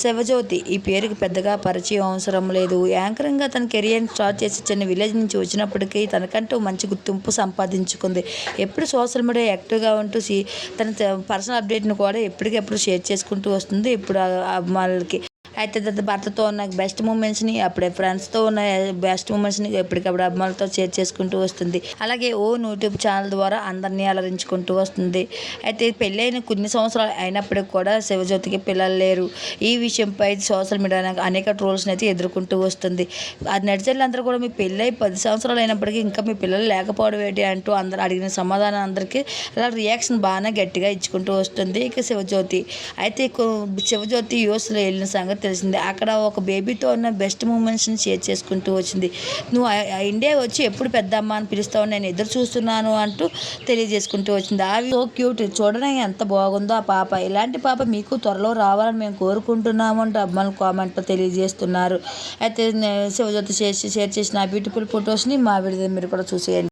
శివజ్యోతి ఈ పేరుకి పెద్దగా పరిచయం అవసరం లేదు. యాంకరింగ్గా తన కెరియర్ని స్టార్ట్ చేసి చిన్న విలేజ్ నుంచి వచ్చినప్పటికీ తనకంటూ మంచి గుర్తింపు సంపాదించుకుంది. ఎప్పుడు సోషల్ మీడియా యాక్టివ్గా ఉంటూ తన పర్సనల్ అప్డేట్ని కూడా ఎప్పటికెప్పుడు షేర్ చేసుకుంటూ వస్తుంది. ఇప్పుడు అభిమానులకి అయితే తన భర్తతో ఉన్న బెస్ట్ మూమెంట్స్ని, అప్పుడే ఫ్రెండ్స్తో ఉన్న బెస్ట్ మూమెంట్స్ని ఎప్పటికప్పుడు అభిమానులతో షేర్ చేసుకుంటూ వస్తుంది. అలాగే యూట్యూబ్ ఛానల్ ద్వారా అందరినీ అలరించుకుంటూ వస్తుంది. అయితే పెళ్ళైన కొన్ని సంవత్సరాలు అయినప్పటికి కూడా శివజ్యోతికి పిల్లలు లేరు. ఈ విషయంపై సోషల్ మీడియా అనేక ట్రోల్స్ని అయితే ఎదుర్కొంటూ వస్తుంది. ఆ నెటిజన్లు అందరూ కూడా మీ పెళ్ళై 10 సంవత్సరాలు అయినప్పటికీ ఇంకా మీ పిల్లలు లేకపోవడం ఏంటి అంటూ అందరూ అడిగిన సమాధానం అందరికీ అలా రియాక్షన్ బాగానే గట్టిగా ఇచ్చుకుంటూ వస్తుంది ఇక శివజ్యోతి. అయితే శివజ్యోతి యూఎస్లో వెళ్ళిన సంగతి తెలిసింది. అక్కడ ఒక బేబీతో ఉన్న బెస్ట్ మూమెంట్స్ని షేర్ చేసుకుంటూ వచ్చింది. నువ్వు ఇండియా వచ్చి ఎప్పుడు పెద్దమ్మ అని పిలుస్తావు, నేను ఎదురు చూస్తున్నాను అంటూ తెలియజేసుకుంటూ వచ్చింది. అవి సో క్యూట్, చూడడానికి ఎంత బాగుందో ఆ పాప. ఇలాంటి పాప మీకు త్వరలో రావాలని మేము కోరుకుంటున్నాము అంటూ అమ్మాయిలు కామెంట్లో తెలియజేస్తున్నారు. అయితే శివజ్యోతి షేర్ చేసిన బ్యూటిఫుల్ ఫొటోస్ని మా వీడియో మీరు కూడా చూసేయండి.